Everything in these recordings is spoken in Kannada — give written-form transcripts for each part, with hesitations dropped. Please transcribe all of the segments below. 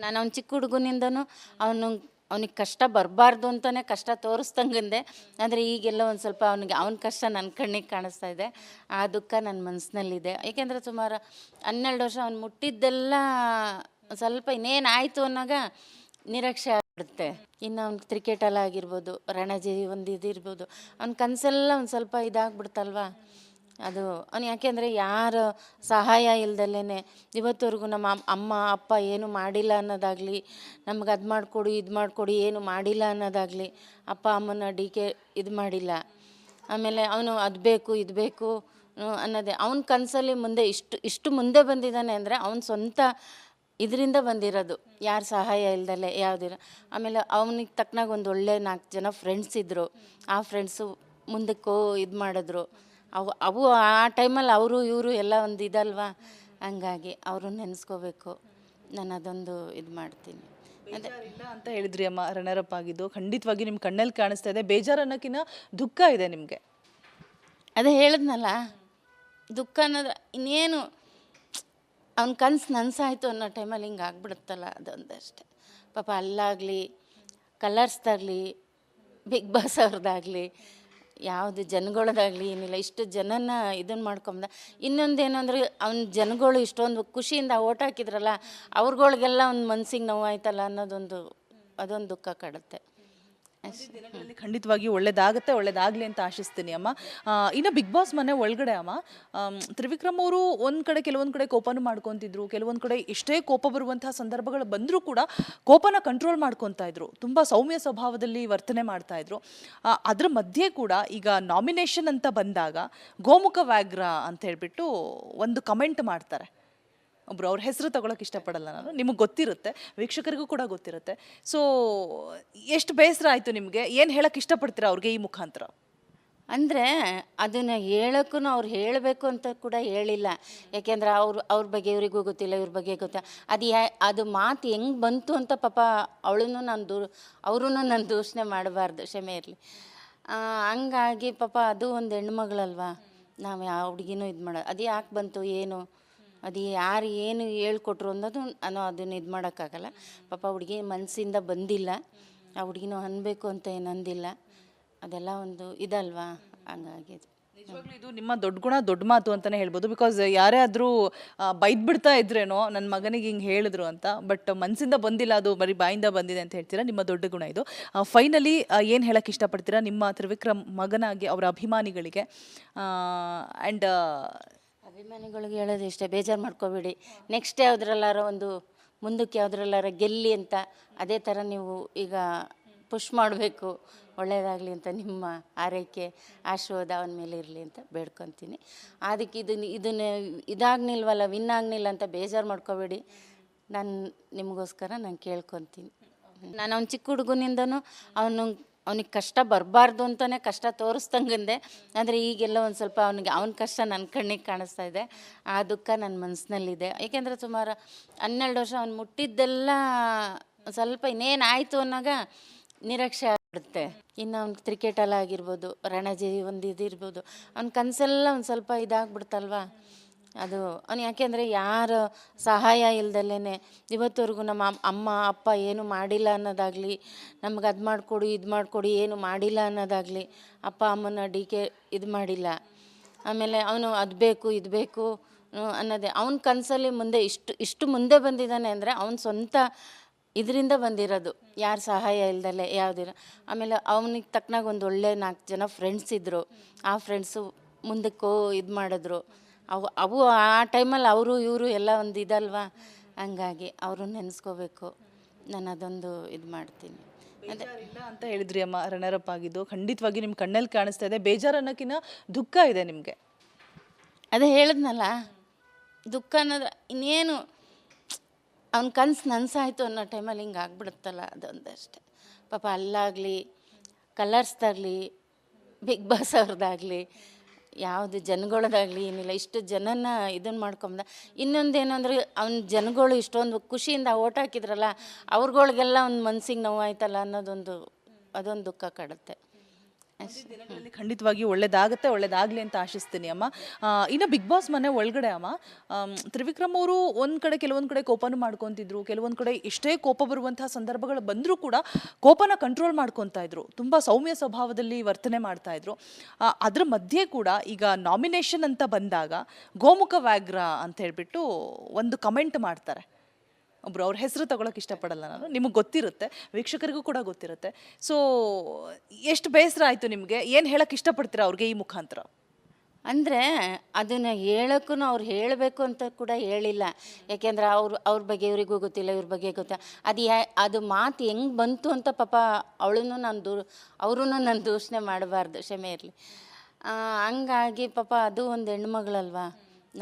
ನಾನು ಅವ್ನು ಚಿಕ್ಕ ಹುಡುಗನಿಂದನೂ ಅವನಿಗೆ ಕಷ್ಟ ಬರಬಾರ್ದು ಅಂತಲೇ ಕಷ್ಟ ತೋರಿಸ್ದಂಗಂದೆ. ಆದರೆ ಈಗೆಲ್ಲ ಒಂದು ಸ್ವಲ್ಪ ಅವನ ಕಷ್ಟ ನನ್ನ ಕಣ್ಣಿಗೆ ಕಾಣಿಸ್ತಾ ಇದೆ. ಆ ದುಃಖ ನನ್ನ ಮನಸ್ಸಿನಲ್ಲಿದೆ. ಏಕೆಂದರೆ ಸುಮಾರು 12 ವರ್ಷ ಅವ್ನು ಮುಟ್ಟಿದ್ದೆಲ್ಲ ಸ್ವಲ್ಪ ಇನ್ನೇನಾಯಿತು ಅನ್ನೋಗ ನಿರೀಕ್ಷೆ ಆಗ್ಬಿಡುತ್ತೆ. ಇನ್ನು ಅವ್ನು ಕ್ರಿಕೆಟಲ್ಲಿ ಆಗಿರ್ಬೋದು, ರಣಜಿ ಒಂದು ಇದಿರ್ಬೋದು, ಅವ್ನ ಕನಸೆಲ್ಲ ಒಂದು ಸ್ವಲ್ಪ ಇದಾಗ್ಬಿಡ್ತಲ್ವ. ಅದು ಅವ್ನು ಯಾಕೆಂದರೆ ಯಾರ ಸಹಾಯ ಇಲ್ದಲೇ ಇವತ್ತವರೆಗೂ ನಮ್ಮ ಅಮ್ಮ ಅಪ್ಪ ಏನು ಮಾಡಿಲ್ಲ ಅನ್ನೋದಾಗಲಿ, ನಮ್ಗೆ ಅದು ಮಾಡಿಕೊಡು ಇದು ಮಾಡಿಕೊಡು ಏನು ಮಾಡಿಲ್ಲ ಅನ್ನೋದಾಗಲಿ, ಅಪ್ಪ ಅಮ್ಮನ ಇದು ಮಾಡಿಲ್ಲ. ಆಮೇಲೆ ಅವನು ಅದು ಬೇಕು ಇದು ಬೇಕು ಅನ್ನೋದೇ ಅವ್ನ ಕನಸಲ್ಲಿ ಮುಂದೆ ಇಷ್ಟು ಮುಂದೆ ಬಂದಿದ್ದಾನೆ ಅಂದರೆ ಅವ್ನ ಸ್ವಂತ ಇದರಿಂದ ಬಂದಿರೋದು, ಯಾರ ಸಹಾಯ ಇಲ್ದಲೆ ಯಾವುದಿಲ್ಲ. ಆಮೇಲೆ ಅವನಿಗೆ ತಕ್ಕನಾಗ ಒಂದು ಒಳ್ಳೆ 4 ಜನ ಫ್ರೆಂಡ್ಸ್ ಇದ್ದರು. ಆ ಫ್ರೆಂಡ್ಸು ಮುಂದಕ್ಕೂ ಇದು ಮಾಡಿದ್ರು. ಅವು ಆ ಟೈಮಲ್ಲಿ ಅವರು ಇವರು ಎಲ್ಲ ಒಂದು ಇದಲ್ವಾ, ಹಂಗಾಗಿ ಅವರು ನೆನೆಸ್ಕೋಬೇಕು. ನಾನು ಅದೊಂದು ಇದು ಮಾಡ್ತೀನಿ. ಅದೇ ಇಲ್ಲ ಅಂತ ಹೇಳಿದ್ರಿ ಅಮ್ಮ, ರನ್ನರ್ ಅಪ್ ಆಗಿದ್ದು ಖಂಡಿತವಾಗಿ ನಿಮ್ಮ ಕಣ್ಣಲ್ಲಿ ಕಾಣಿಸ್ತಾ ಇದೆ. ಬೇಜಾರು ಅನ್ನೋಕ್ಕಿಂತ ದುಃಖ ಇದೆ ನಿಮಗೆ. ಅದೇ ಹೇಳಿದ್ನಲ್ಲ, ದುಃಖ ಅನ್ನೋದು ಇನ್ನೇನು ಅವ್ನ ಕನಸು ನನಸಾಯ್ತು ಅನ್ನೋ ಟೈಮಲ್ಲಿ ಹಿಂಗೆ ಆಗ್ಬಿಡುತ್ತಲ್ಲ, ಅದೊಂದಷ್ಟೇ. ಪಾಪ ಅಲ್ಲಾಗಲಿ, ಕಲರ್ಸ್ದಾಗಲಿ, ಬಿಗ್ ಬಾಸ್ ಅವ್ರದ್ದಾಗಲಿ, ಯಾವುದು ಜನಗಳದಾಗಲಿ ಏನಿಲ್ಲ, ಇಷ್ಟು ಜನನ ಇದನ್ನು ಮಾಡ್ಕೊಂಬ. ಇನ್ನೊಂದೇನು ಅಂದರೆ ಅವ್ನ ಜನಗಳು ಇಷ್ಟೊಂದು ಖುಷಿಯಿಂದ ಓಟ್ ಹಾಕಿದ್ರಲ್ಲ, ಅವ್ರುಗಳಿಗೆಲ್ಲ ಒಂದು ಮನ್ಸಿಗೆ ನೋವಾಯ್ತಲ್ಲ ಅನ್ನೋದೊಂದು ಅದೊಂದು ದುಃಖ ಕಾಡುತ್ತೆ. ದಿನಗಳಲ್ಲಿ ಖಂಡಿತವಾಗಿ ಒಳ್ಳೇದಾಗಲಿ ಅಂತ ಆಶಿಸ್ತೀನಿ ಅಮ್ಮ. ಇನ್ನು ಬಿಗ್ ಬಾಸ್ ಮನೆ ಒಳಗಡೆ ಅಮ್ಮ, ತ್ರಿವಿಕ್ರಮ್ ಅವರು ಕೆಲವೊಂದು ಕಡೆ ಕೋಪನೂ ಮಾಡ್ಕೊತಿದ್ರು, ಕೆಲವೊಂದು ಕಡೆ ಎಷ್ಟೇ ಕೋಪ ಬರುವಂತಹ ಸಂದರ್ಭಗಳು ಬಂದರೂ ಕೂಡ ಕೋಪನ ಕಂಟ್ರೋಲ್ ಮಾಡ್ಕೊತಾ ಇದ್ರು, ತುಂಬ ಸೌಮ್ಯ ಸ್ವಭಾವದಲ್ಲಿ ವರ್ತನೆ ಮಾಡ್ತಾ ಇದ್ರು. ಅದ್ರ ಮಧ್ಯೆ ಕೂಡ ಈಗ ನಾಮಿನೇಷನ್ ಅಂತ ಬಂದಾಗ ಗೋಮುಖ ವ್ಯಾಘ್ರ ಅಂತ ಹೇಳ್ಬಿಟ್ಟು ಒಂದು ಕಮೆಂಟ್ ಮಾಡ್ತಾರೆ ಒಬ್ರು. ಅವ್ರ ಹೆಸರು ತಗೊಳಕ್ಕೆ ಇಷ್ಟಪಡಲ್ಲ ನಾನು, ನಿಮಗೆ ಗೊತ್ತಿರುತ್ತೆ, ವೀಕ್ಷಕರಿಗೂ ಕೂಡ ಗೊತ್ತಿರುತ್ತೆ. ಸೊ ಎಷ್ಟು ಬೇಸರ ಆಯಿತು ನಿಮಗೆ? ಏನು ಹೇಳಕ್ಕೆ ಇಷ್ಟಪಡ್ತೀರಾ ಅವ್ರಿಗೆ ಈ ಮುಖಾಂತರ? ಅಂದರೆ ಅದನ್ನು ಹೇಳೋಕ್ಕೂ ಅವ್ರು ಹೇಳಬೇಕು ಅಂತ ಕೂಡ ಹೇಳಿಲ್ಲ. ಯಾಕೆಂದ್ರೆ ಅವ್ರ ಬಗ್ಗೆ ಇವರಿಗೂ ಗೊತ್ತಿಲ್ಲ, ಇವ್ರ ಬಗ್ಗೆ ಗೊತ್ತಿಲ್ಲ. ಅದು ಮಾತು ಹೆಂಗೆ ಬಂತು ಅಂತ ಪಾಪ ಅವರೂ ನಾನು ದೂಷಣೆ ಮಾಡಬಾರ್ದು, ಕ್ಷಮೆ ಇರಲಿ. ಹಂಗಾಗಿ ಪಾಪ ಅದು ಒಂದು ಹೆಣ್ಮಗಳಲ್ವಾ, ನಾವು ಯಾವ ಹುಡುಗಿನೂ ಇದು ಮಾಡೋದು. ಅದು ಯಾಕೆ ಬಂತು ಏನು, ಅದು ಯಾರು ಏನು ಹೇಳ್ಕೊಟ್ರು ಅದನ್ನು ಇದು ಮಾಡೋಕ್ಕಾಗಲ್ಲ. ಪಾಪ ಹುಡುಗಿ ಮನಸ್ಸಿಂದ ಬಂದಿಲ್ಲ, ಆ ಹುಡುಗಿನೂ ಅನ್ಬೇಕು ಅಂತ ಏನು ಅಂದಿಲ್ಲ. ಅದೆಲ್ಲ ಒಂದು ಇದಲ್ವಾ, ಹಂಗಾಗಿ ನಿಜವಾಗ್ಲೂ ಇದು ನಿಮ್ಮ ದೊಡ್ಡ ಗುಣ, ದೊಡ್ಡ ಮಾತು ಅಂತಲೇ ಹೇಳ್ಬೋದು. ಬಿಕಾಸ್ ಯಾರೇ ಆದರೂ ಬೈದ್ಬಿಡ್ತಾ ಇದ್ರೇನೋ ನನ್ನ ಮಗನಿಗೆ ಹಿಂಗೆ ಹೇಳಿದ್ರು ಅಂತ, ಬಟ್ ಮನಸ್ಸಿಂದ ಬಂದಿಲ್ಲ, ಅದು ಬರೀ ಬಾಯಿಂದ ಬಂದಿದೆ ಅಂತ ಹೇಳ್ತೀರಾ. ನಿಮ್ಮ ದೊಡ್ಡ ಗುಣ ಇದು. ಫೈನಲಿ ಏನು ಹೇಳಕ್ಕೆ ಇಷ್ಟಪಡ್ತೀರಾ ನಿಮ್ಮ ತ್ರಿವಿಕ್ರಮ್ ಮಗನಾಗಿ ಅವರ ಅಭಿಮಾನಿಗಳಿಗೆ? ಆ್ಯಂಡ್ ಅಭಿಮಾನಿಗಳಿಗೆ ಹೇಳೋದು ಇಷ್ಟೇ, ಬೇಜಾರು ಮಾಡ್ಕೋಬೇಡಿ. ನೆಕ್ಸ್ಟ್ ಯಾವುದ್ರಲ್ಲಾರ ಮುಂದಕ್ಕೆ ಯಾವುದ್ರಲ್ಲಾರ ಗೆಲ್ಲಿ ಅಂತ ಅದೇ ಥರ ನೀವು ಈಗ ಪುಷ್ ಮಾಡಬೇಕು, ಒಳ್ಳೆಯದಾಗಲಿ ಅಂತ ನಿಮ್ಮ ಆರೈಕೆ ಆಶೀರ್ವಾದ ಅವನ ಮೇಲೆ ಇರಲಿ ಅಂತ ಬೇಡ್ಕೊತೀನಿ. ಅದಕ್ಕೆ ಇದನ್ನು ಇದಾಗ್ನಿಲ್ವಲ್ಲ, ವಿನ್ ಆಗಲಿಲ್ಲ ಅಂತ ಬೇಜಾರು ಮಾಡ್ಕೋಬೇಡಿ. ನಿಮಗೋಸ್ಕರ ನಾನು ಕೇಳ್ಕೊತೀನಿ. ನಾನು ಅವ್ನು ಚಿಕ್ಕ ಹುಡುಗನಿಂದನೂ ಅವನಿಗೆ ಕಷ್ಟ ಬರಬಾರ್ದು ಅಂತಲೇ ಕಷ್ಟ ತೋರಿಸ್ದಂಗಂದೆ. ಆದರೆ ಈಗೆಲ್ಲ ಒಂದು ಸ್ವಲ್ಪ ಅವನ ಕಷ್ಟ ನನ್ನ ಕಣ್ಣಿಗೆ ಕಾಣಿಸ್ತಾ ಇದೆ. ಆ ದುಃಖ ನನ್ನ ಮನಸ್ಸಿನಲ್ಲಿದೆ. ಏಕೆಂದರೆ ಸುಮಾರು 12 ವರ್ಷ ಅವ್ನು ಮುಟ್ಟಿದ್ದೆಲ್ಲ ಸ್ವಲ್ಪ ಇನ್ನೇನಾಯಿತು ಅನ್ನೋಗ ನಿರೀಕ್ಷೆ ಆಗ್ಬಿಡುತ್ತೆ. ಇನ್ನು ಅವ್ನು ಕ್ರಿಕೆಟಲ್ಲಿ ಆಗಿರ್ಬೋದು, ರಣಜಿ ಒಂದು ಇದಿರ್ಬೋದು, ಅವ್ನ ಕನಸೆಲ್ಲ ಒಂದು ಸ್ವಲ್ಪ ಇದಾಗ್ಬಿಡ್ತಲ್ವ. ಅದು ಅವ್ನು ಯಾಕೆಂದರೆ ಯಾರ ಸಹಾಯ ಇಲ್ದಲೇ ಇವತ್ತವರೆಗೂ ನಮ್ಮ ಅಮ್ಮ ಅಪ್ಪ ಏನು ಮಾಡಿಲ್ಲ ಅನ್ನೋದಾಗಲಿ, ನಮ್ಗೆ ಅದು ಮಾಡಿಕೊಡು ಇದು ಮಾಡಿಕೊಡು ಏನು ಮಾಡಿಲ್ಲ ಅನ್ನೋದಾಗಲಿ, ಅಪ್ಪ ಅಮ್ಮನ ಇದು ಮಾಡಿಲ್ಲ. ಆಮೇಲೆ ಅವನು ಅದು ಬೇಕು ಇದು ಬೇಕು ಅನ್ನೋದೇ ಅವ್ನ ಕನಸಲ್ಲಿ ಮುಂದೆ ಇಷ್ಟು ಮುಂದೆ ಬಂದಿದ್ದಾನೆ ಅಂದರೆ ಅವ್ನ ಸ್ವಂತ ಇದರಿಂದ ಬಂದಿರೋದು, ಯಾರ ಸಹಾಯ ಇಲ್ದಲೆ ಯಾವುದಿಲ್ಲ. ಆಮೇಲೆ ಅವನಿಗೆ ತಕ್ಕನಾಗ ಒಂದು ಒಳ್ಳೆ 4 ಜನ ಫ್ರೆಂಡ್ಸ್ ಇದ್ದರು. ಆ ಫ್ರೆಂಡ್ಸು ಮುಂದಕ್ಕೂ ಇದು ಮಾಡಿದ್ರು. ಅವು ಆ ಟೈಮಲ್ಲಿ ಅವರು ಇವರು ಎಲ್ಲ ಒಂದು ಇದಲ್ವಾ, ಹಂಗಾಗಿ ಅವರು ನೆನೆಸ್ಕೋಬೇಕು. ನಾನು ಅದೊಂದು ಇದು ಮಾಡ್ತೀನಿ. ಅದೇ ಇಲ್ಲ ಅಂತ ಹೇಳಿದ್ರಿ ಅಮ್ಮ, ರನ್ನರ್ ಅಪ್ ಆಗಿದ್ದು ಖಂಡಿತವಾಗಿ ನಿಮ್ಮ ಕಣ್ಣಲ್ಲಿ ಕಾಣಿಸ್ತಾ ಇದೆ. ಬೇಜಾರು ಅನ್ನೋಕ್ಕಿಂತ ದುಃಖ ಇದೆ ನಿಮಗೆ. ಅದೇ ಹೇಳಿದ್ನಲ್ಲ, ದುಃಖ ಅನ್ನೋದು ಇನ್ನೇನು ಅವ್ನ ಕನಸು ನನಸಾಯ್ತು ಅನ್ನೋ ಟೈಮಲ್ಲಿ ಹಿಂಗೆ ಆಗ್ಬಿಡುತ್ತಲ್ಲ, ಅದೊಂದಷ್ಟೇ. ಪಾಪ ಅಲ್ಲಾಗಲಿ, ಕಲರ್ಸ್ದಾಗಲಿ, ಬಿಗ್ ಬಾಸ್ ಅವ್ರದ್ದಾಗಲಿ, ಯಾವುದು ಜನಗಳದಾಗಲಿ ಏನಿಲ್ಲ, ಇಷ್ಟು ಜನನ ಇದನ್ನು ಮಾಡ್ಕೊಂಬ. ಇನ್ನೊಂದೇನು ಅಂದರೆ ಅವ್ನ ಜನಗಳು ಇಷ್ಟೊಂದು ಖುಷಿಯಿಂದ ಓಟ್ ಹಾಕಿದ್ರಲ್ಲ, ಅವ್ರುಗಳಿಗೆಲ್ಲ ಒಂದು ಮನ್ಸಿಗೆ ನೋವಾಯ್ತಲ್ಲ ಅನ್ನೋದೊಂದು ಅದೊಂದು ದುಃಖ ಕಾಡುತ್ತೆ. ದಿನಗಳಲ್ಲಿ ಖಂಡಿತವಾಗಿ ಒಳ್ಳೇದಾಗತ್ತೆ ಒಳ್ಳೇದಾಗ್ಲಿ ಅಂತ ಆಶಿಸ್ತೀನಿ ಅಮ್ಮ. ಇನ್ನು ಬಿಗ್ ಬಾಸ್ ಮನೆ ಒಳಗಡೆ ಅಮ್ಮ, ತ್ರಿವಿಕ್ರಮ್ ಅವರು ಒಂದ್ ಕಡೆ ಕೆಲವೊಂದ್ ಕಡೆ ಕೋಪನು ಮಾಡ್ಕೊಂತಿದ್ರು, ಕೆಲವೊಂದ್ ಕಡೆ ಎಷ್ಟೇ ಕೋಪ ಬರುವಂತಹ ಸಂದರ್ಭಗಳು ಬಂದರೂ ಕೂಡ ಕೋಪನ ಕಂಟ್ರೋಲ್ ಮಾಡ್ಕೊತಾ ಇದ್ರು, ತುಂಬಾ ಸೌಮ್ಯ ಸ್ವಭಾವದಲ್ಲಿ ವರ್ತನೆ ಮಾಡ್ತಾ ಇದ್ರು. ಅದ್ರ ಮಧ್ಯೆ ಕೂಡ ಈಗ ನಾಮಿನೇಷನ್ ಅಂತ ಬಂದಾಗ ಗೋಮುಖ ವ್ಯಾಘ್ರ ಅಂತ ಹೇಳ್ಬಿಟ್ಟು ಒಂದು ಕಮೆಂಟ್ ಮಾಡ್ತಾರೆ ಒಬ್ರು. ಅವ್ರ ಹೆಸರು ತಗೊಳಕ್ ಇಷ್ಟಪಡಲ್ಲ ನಾನು, ನಿಮಗೆ ಗೊತ್ತಿರುತ್ತೆ, ವೀಕ್ಷಕರಿಗೂ ಕೂಡ ಗೊತ್ತಿರುತ್ತೆ. ಸೊ ಎಷ್ಟು ಬೇಸರ ಆಯ್ತು ನಿಮಗೆ, ಏನು ಹೇಳಕ್ ಇಷ್ಟಪಡ್ತೀರಾ ಅವ್ರಿಗೆ ಈ ಮುಖಾಂತರ? ಅಂದರೆ ಅದನ್ನು ಹೇಳೋಕ್ಕೂ ಅವ್ರು ಹೇಳಬೇಕು ಅಂತ ಕೂಡ ಹೇಳಿಲ್ಲ. ಯಾಕೆಂದ್ರೆ ಅವ್ರ ಬಗ್ಗೆ ಇವರಿಗೂ ಗೊತ್ತಿಲ್ಲ, ಇವ್ರ ಬಗ್ಗೆ ಗೊತ್ತಿಲ್ಲ. ಅದು ಮಾತು ಹೆಂಗೆ ಬಂತು ಅಂತ ಪಾಪ ಅವಳೂ ಅವರೂ ನಾನು ದೂಷಣೆ ಮಾಡಬಾರ್ದು, ಕ್ಷಮೆ ಇರಲಿ. ಹಂಗಾಗಿ ಪಾಪ ಅದು ಒಂದು ಹೆಣ್ಮಗಳಲ್ವಾ,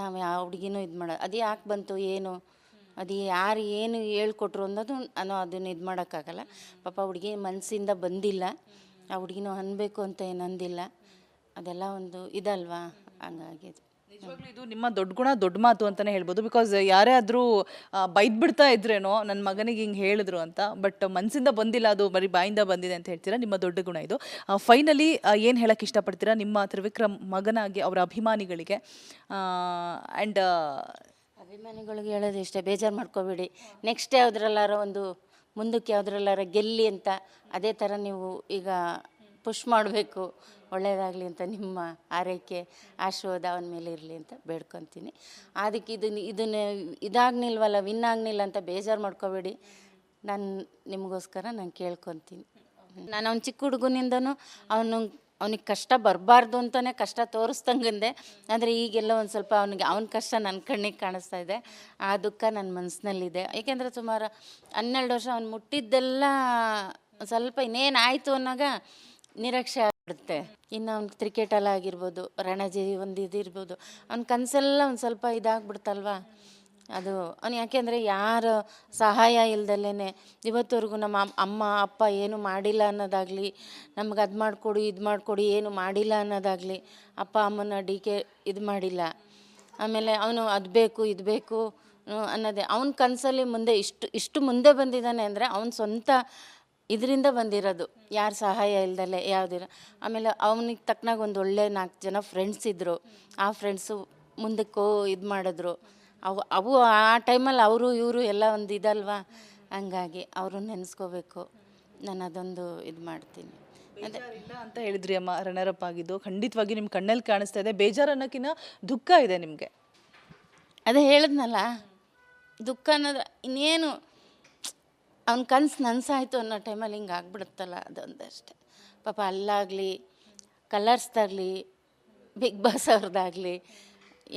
ನಾವು ಯಾವ ಹುಡುಗಿನೂ ಇದು ಮಾಡೋದು, ಅದು ಯಾಕೆ ಬಂತು ಏನು, ಅದು ಯಾರು ಏನು ಹೇಳ್ಕೊಟ್ರು ಅದನ್ನು ಇದು ಮಾಡೋಕ್ಕಾಗಲ್ಲ. ಪಾಪ ಹುಡುಗಿ ಮನಸ್ಸಿಂದ ಬಂದಿಲ್ಲ, ಆ ಹುಡುಗಿನೂ ಅನ್ಬೇಕು ಅಂತ ಏನು ಅಂದಿಲ್ಲ. ಅದೆಲ್ಲ ಒಂದು ಇದಲ್ವಾ, ಹಂಗಾಗಿ ನಿಜವಾಗ್ಲೂ ಇದು ನಿಮ್ಮ ದೊಡ್ಡ ಗುಣ, ದೊಡ್ಡ ಮಾತು ಅಂತಲೇ ಹೇಳ್ಬೋದು. ಬಿಕಾಸ್ ಯಾರೇ ಆದರೂ ಬೈದ್ ಬಿಡ್ತಾ ಇದ್ರೇನೋ ನನ್ನ ಮಗನಿಗೆ ಹಿಂಗೆ ಹೇಳಿದ್ರು ಅಂತ, ಬಟ್ ಮನಸ್ಸಿಂದ ಬಂದಿಲ್ಲ, ಅದು ಬರೀ ಬಾಯಿಂದ ಬಂದಿದೆ ಅಂತ ಹೇಳ್ತೀರಾ, ನಿಮ್ಮ ದೊಡ್ಡ ಗುಣ ಇದು. ಫೈನಲಿ ಏನು ಹೇಳಕ್ಕೆ ಇಷ್ಟಪಡ್ತೀರಾ ನಿಮ್ಮ ತ್ರಿವಿಕ್ರಮ್ ಮಗನಾಗಿ ಅವರ ಅಭಿಮಾನಿಗಳಿಗೆ? ಆ್ಯಂಡ್ ಅಭಿಮಾನಿಗಳಿಗೆ ಹೇಳೋದು ಇಷ್ಟೇ, ಬೇಜಾರು ಮಾಡ್ಕೋಬೇಡಿ. ನೆಕ್ಸ್ಟ್ ಯಾವುದ್ರಲ್ಲಾರ ಮುಂದಕ್ಕೆ ಯಾವುದ್ರಲ್ಲಾರ ಗೆಲ್ಲಿ ಅಂತ ಅದೇ ಥರ ನೀವು ಈಗ ಪುಷ್ ಮಾಡಬೇಕು, ಒಳ್ಳೆಯದಾಗಲಿ ಅಂತ ನಿಮ್ಮ ಆರೈಕೆ ಆಶೀರ್ವಾದ ಅವನ ಮೇಲೆ ಇರಲಿ ಅಂತ ಬೇಡ್ಕೊತೀನಿ. ಅದಕ್ಕೆ ಇದನ್ನು ಇದಾಗ್ನಿಲ್ವಲ್ಲ, ವಿನ್ ಆಗಲಿಲ್ಲ ಅಂತ ಬೇಜಾರು ಮಾಡ್ಕೋಬೇಡಿ. ನಿಮಗೋಸ್ಕರ ನಾನು ಕೇಳ್ಕೊತೀನಿ. ನಾನು ಅವ್ನ ಚಿಕ್ಕ ಹುಡುಗನಿಂದನೂ ಅವನಿಗೆ ಕಷ್ಟ ಬರಬಾರ್ದು ಅಂತಲೇ ಕಷ್ಟ ತೋರಿಸ್ದಂಗಂದೆ. ಅಂದರೆ ಈಗೆಲ್ಲ ಒಂದು ಸ್ವಲ್ಪ ಅವನ ಕಷ್ಟ ನನ್ನ ಕಣ್ಣಿಗೆ ಕಾಣಿಸ್ತಾ ಇದೆ, ಆ ದುಃಖ ನನ್ನ ಮನಸ್ಸಿನಲ್ಲಿದೆ. ಏಕೆಂದರೆ ಸುಮಾರು 12 ವರ್ಷ ಅವ್ನು ಮುಟ್ಟಿದ್ದೆಲ್ಲ ಸ್ವಲ್ಪ ಇನ್ನೇನಾಯಿತು ಅನ್ನೋಗ ನಿರೀಕ್ಷೆ ಆಗ್ಬಿಡುತ್ತೆ. ಇನ್ನು ಅವ್ನು ಕ್ರಿಕೆಟಲ್ಲಿ ಆಗಿರ್ಬೋದು, ರಣಜಿ ಒಂದು ಇದಿರ್ಬೋದು, ಅವ್ನ ಕನಸೆಲ್ಲ ಒಂದು ಸ್ವಲ್ಪ ಇದಾಗ್ಬಿಡ್ತಲ್ವ ಅದು. ಅವ್ನು ಯಾಕೆಂದರೆ ಯಾರ ಸಹಾಯ ಇಲ್ದಲೇ ಇವತ್ತವರೆಗೂ ನಮ್ಮ ಅಮ್ಮ ಅಪ್ಪ ಏನು ಮಾಡಿಲ್ಲ ಅನ್ನೋದಾಗಲಿ, ನಮ್ಗೆ ಅದು ಮಾಡಿಕೊಡು ಇದು ಮಾಡಿಕೊಡು ಏನು ಮಾಡಿಲ್ಲ ಅನ್ನೋದಾಗಲಿ, ಅಪ್ಪ ಅಮ್ಮನ ಇದು ಮಾಡಿಲ್ಲ. ಆಮೇಲೆ ಅವನು ಅದು ಬೇಕು ಇದು ಬೇಕು ಅನ್ನೋದೇ ಅವನ ಕನಸಲ್ಲಿ ಮುಂದೆ ಇಷ್ಟು ಮುಂದೆ ಬಂದಿದ್ದಾನೆ ಅಂದರೆ ಅವನ ಸ್ವಂತ ಇದರಿಂದ ಬಂದಿರೋದು, ಯಾರ ಸಹಾಯ ಇಲ್ದಲೆ ಯಾವುದಿಲ್ಲ. ಆಮೇಲೆ ಅವನಿಗೆ ತಕ್ಕನಾಗ ಒಂದು ಒಳ್ಳೆ 4 ಜನ ಫ್ರೆಂಡ್ಸ್ ಇದ್ದರು, ಆ ಫ್ರೆಂಡ್ಸು ಮುಂದಕ್ಕೆ ಇದು ಮಾಡಿದ್ರು. ಅವು ಆ ಟೈಮಲ್ಲಿ ಅವರು ಇವರು ಎಲ್ಲ ಒಂದು ಇದಲ್ವಾ, ಹಂಗಾಗಿ ಅವರು ನೆನೆಸ್ಕೋಬೇಕು. ನಾನು ಅದೊಂದು ಇದು ಮಾಡ್ತೀನಿ. ಅದೇ ಇಲ್ಲ ಅಂತ ಹೇಳಿದ್ರಿ ಅಮ್ಮ, ರನ್ನರಪ್ ಆಗಿದ್ದು ಖಂಡಿತವಾಗಿ ನಿಮ್ಮ ಕಣ್ಣಲ್ಲಿ ಕಾಣಿಸ್ತಾ ಇದೆ. ಬೇಜಾರು ಅನ್ನೋಕ್ಕಿಂತ ದುಃಖ ಇದೆ ನಿಮಗೆ. ಅದೇ ಹೇಳಿದ್ನಲ್ಲ, ದುಃಖ ಅನ್ನೋದು ಇನ್ನೇನು ಅವ್ನ ಕನಸು ನನಸಾಯ್ತು ಅನ್ನೋ ಟೈಮಲ್ಲಿ ಹಿಂಗೆ ಆಗ್ಬಿಡುತ್ತಲ್ಲ, ಅದೊಂದಷ್ಟೇ. ಪಾಪ ಅಲ್ಲಾಗಲಿ, ಕಲರ್ಸ್ದಾಗಲಿ, ಬಿಗ್ ಬಾಸ್ ಅವ್ರದ್ದಾಗಲಿ,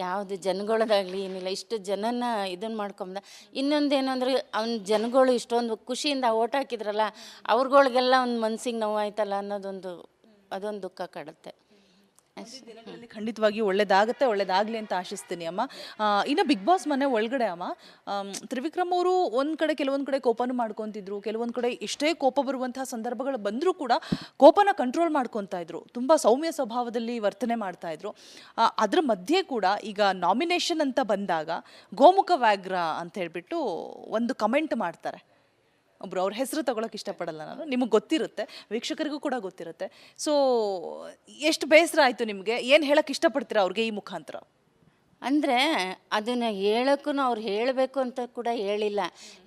ಯಾವುದು ಜನಗಳದಾಗಲಿ ಏನಿಲ್ಲ, ಇಷ್ಟು ಜನನ ಇದನ್ನು ಮಾಡ್ಕೊಂಬ. ಇನ್ನೊಂದೇನು ಅಂದರೆ ಅವ್ನ ಜನಗಳು ಇಷ್ಟೊಂದು ಖುಷಿಯಿಂದ ಓಟ್ ಹಾಕಿದ್ರಲ್ಲ, ಅವ್ರಗಳಿಗೆಲ್ಲ ಒಂದು ಮನ್ಸಿಗೆ ನೋವಾಯ್ತಲ್ಲ ಅನ್ನೋದೊಂದು ಅದೊಂದು ದುಃಖ ಕಾಡುತ್ತೆ. ದಿನಗಳಲ್ಲಿ ಖಂಡಿತವಾಗಿ ಒಳ್ಳೇದಾಗತ್ತೆ ಒಳ್ಳೇದಾಗ್ಲಿ ಅಂತ ಆಶಿಸ್ತೀನಿ ಅಮ್ಮ. ಇನ್ನು ಬಿಗ್ ಬಾಸ್ ಮನೆ ಒಳಗಡೆ ಅಮ್ಮ, ತ್ರಿವಿಕ್ರಮ್ ಅವರು ಒಂದ್ ಕಡೆ ಕೆಲವೊಂದ್ ಕಡೆ ಕೋಪನು ಮಾಡ್ಕೊಂತಿದ್ರು, ಕೆಲವೊಂದ್ ಕಡೆ ಎಷ್ಟೇ ಕೋಪ ಬರುವಂತಹ ಸಂದರ್ಭಗಳು ಬಂದರೂ ಕೂಡ ಕೋಪನ ಕಂಟ್ರೋಲ್ ಮಾಡ್ಕೊತಾ ಇದ್ರು, ತುಂಬಾ ಸೌಮ್ಯ ಸ್ವಭಾವದಲ್ಲಿ ವರ್ತನೆ ಮಾಡ್ತಾ ಇದ್ರು. ಅದ್ರ ಮಧ್ಯೆ ಕೂಡ ಈಗ ನಾಮಿನೇಷನ್ ಅಂತ ಬಂದಾಗ ಗೋಮುಖ ವ್ಯಾಘ್ರ ಅಂತ ಹೇಳ್ಬಿಟ್ಟು ಒಂದು ಕಮೆಂಟ್ ಮಾಡ್ತಾರೆ ಒಬ್ರು. ಅವ್ರ ಹೆಸರು ತಗೊಳಕ್ ಇಷ್ಟಪಡಲ್ಲ ನಾನು, ನಿಮಗೆ ಗೊತ್ತಿರುತ್ತೆ, ವೀಕ್ಷಕರಿಗೂ ಕೂಡ ಗೊತ್ತಿರುತ್ತೆ. ಸೊ ಎಷ್ಟು ಬೇಸರ ಆಯ್ತು ನಿಮಗೆ, ಏನು ಹೇಳಕ್ ಇಷ್ಟಪಡ್ತೀರಾ ಅವ್ರಿಗೆ ಈ ಮುಖಾಂತರ? ಅಂದರೆ ಅದನ್ನು ಹೇಳೋಕ್ಕೂ ಅವ್ರು ಹೇಳಬೇಕು ಅಂತ ಕೂಡ ಹೇಳಿಲ್ಲ.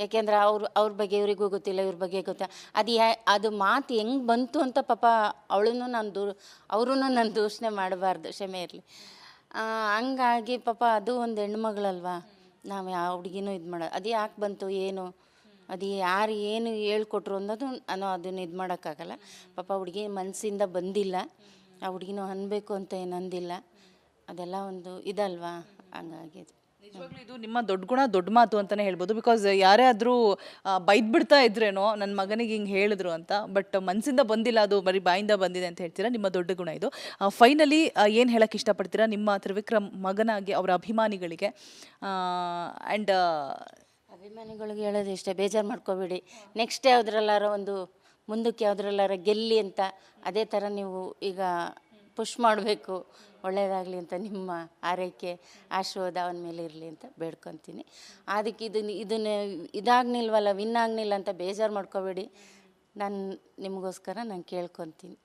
ಯಾಕೆಂದ್ರೆ ಅವ್ರ ಬಗ್ಗೆ ಇವರಿಗೂ ಗೊತ್ತಿಲ್ಲ, ಇವ್ರ ಬಗ್ಗೆ ಗೊತ್ತಿಲ್ಲ. ಅದು ಮಾತು ಹೆಂಗೆ ಬಂತು ಅಂತ ಪಾಪ ಅವಳೂ ಅವರೂ ನಾನು ದೂಷಣೆ ಮಾಡಬಾರ್ದು, ಕ್ಷಮೆ ಇರಲಿ. ಹಂಗಾಗಿ ಪಾಪ ಅದು ಒಂದು ಹೆಣ್ಮಗಳಲ್ವಾ, ನಾವು ಯಾವ ಹುಡುಗಿನೂ ಇದು ಮಾಡೋದು, ಅದು ಯಾಕೆ ಬಂತು ಏನು, ಅದು ಯಾರು ಏನು ಹೇಳ್ಕೊಟ್ರು ಅದನ್ನು ಇದು ಮಾಡೋಕ್ಕಾಗಲ್ಲ. ಪಾಪ ಹುಡುಗಿ ಮನಸ್ಸಿಂದ ಬಂದಿಲ್ಲ, ಆ ಹುಡುಗಿನೂ ಅನ್ಬೇಕು ಅಂತ ಏನು ಅಂದಿಲ್ಲ. ಅದೆಲ್ಲ ಒಂದು ಇದಲ್ವಾ, ಹಂಗಾಗಿ ನಿಜವಾಗ್ಲೂ ಇದು ನಿಮ್ಮ ದೊಡ್ಡ ಗುಣ, ದೊಡ್ಡ ಮಾತು ಅಂತಲೇ ಹೇಳ್ಬೋದು. ಬಿಕಾಸ್ ಯಾರೇ ಆದರೂ ಬೈದ್ ಬಿಡ್ತಾ ಇದ್ರೇನೋ ನನ್ನ ಮಗನಿಗೆ ಹಿಂಗೆ ಹೇಳಿದ್ರು ಅಂತ, ಬಟ್ ಮನಸ್ಸಿಂದ ಬಂದಿಲ್ಲ, ಅದು ಬರೀ ಬಾಯಿಂದ ಬಂದಿದೆ ಅಂತ ಹೇಳ್ತೀರಾ, ನಿಮ್ಮ ದೊಡ್ಡ ಗುಣ ಇದು. ಫೈನಲಿ ಏನು ಹೇಳಕ್ಕೆ ಇಷ್ಟಪಡ್ತೀರಾ ನಿಮ್ಮ ತ್ರಿವಿಕ್ರಮ್ ಮಗನಾಗಿ ಅವರ ಅಭಿಮಾನಿಗಳಿಗೆ? ಆ್ಯಂಡ್ ಅಭಿಮಾನಿಗಳಿಗೆ ಹೇಳೋದು ಇಷ್ಟೇ, ಬೇಜಾರು ಮಾಡ್ಕೋಬೇಡಿ. ನೆಕ್ಸ್ಟ್ ಯಾವುದ್ರಲ್ಲಾರ ಮುಂದಕ್ಕೆ ಯಾವುದ್ರಲ್ಲಾರ ಗೆಲ್ಲಿ ಅಂತ ಅದೇ ಥರ ನೀವು ಈಗ ಪುಷ್ ಮಾಡಬೇಕು, ಒಳ್ಳೆಯದಾಗಲಿ ಅಂತ ನಿಮ್ಮ ಆರೈಕೆ ಆಶೀರ್ವಾದ ಅವನ ಮೇಲೆ ಇರಲಿ ಅಂತ ಬೇಡ್ಕೊತೀನಿ. ಅದಕ್ಕೆ ಇದನ್ನು ಇದಾಗ್ನಿಲ್ವಲ್ಲ, ವಿನ್ ಆಗಲಿಲ್ಲ ಅಂತ ಬೇಜಾರು ಮಾಡ್ಕೋಬೇಡಿ. ನಿಮಗೋಸ್ಕರ ನಾನು ಕೇಳ್ಕೊತೀನಿ.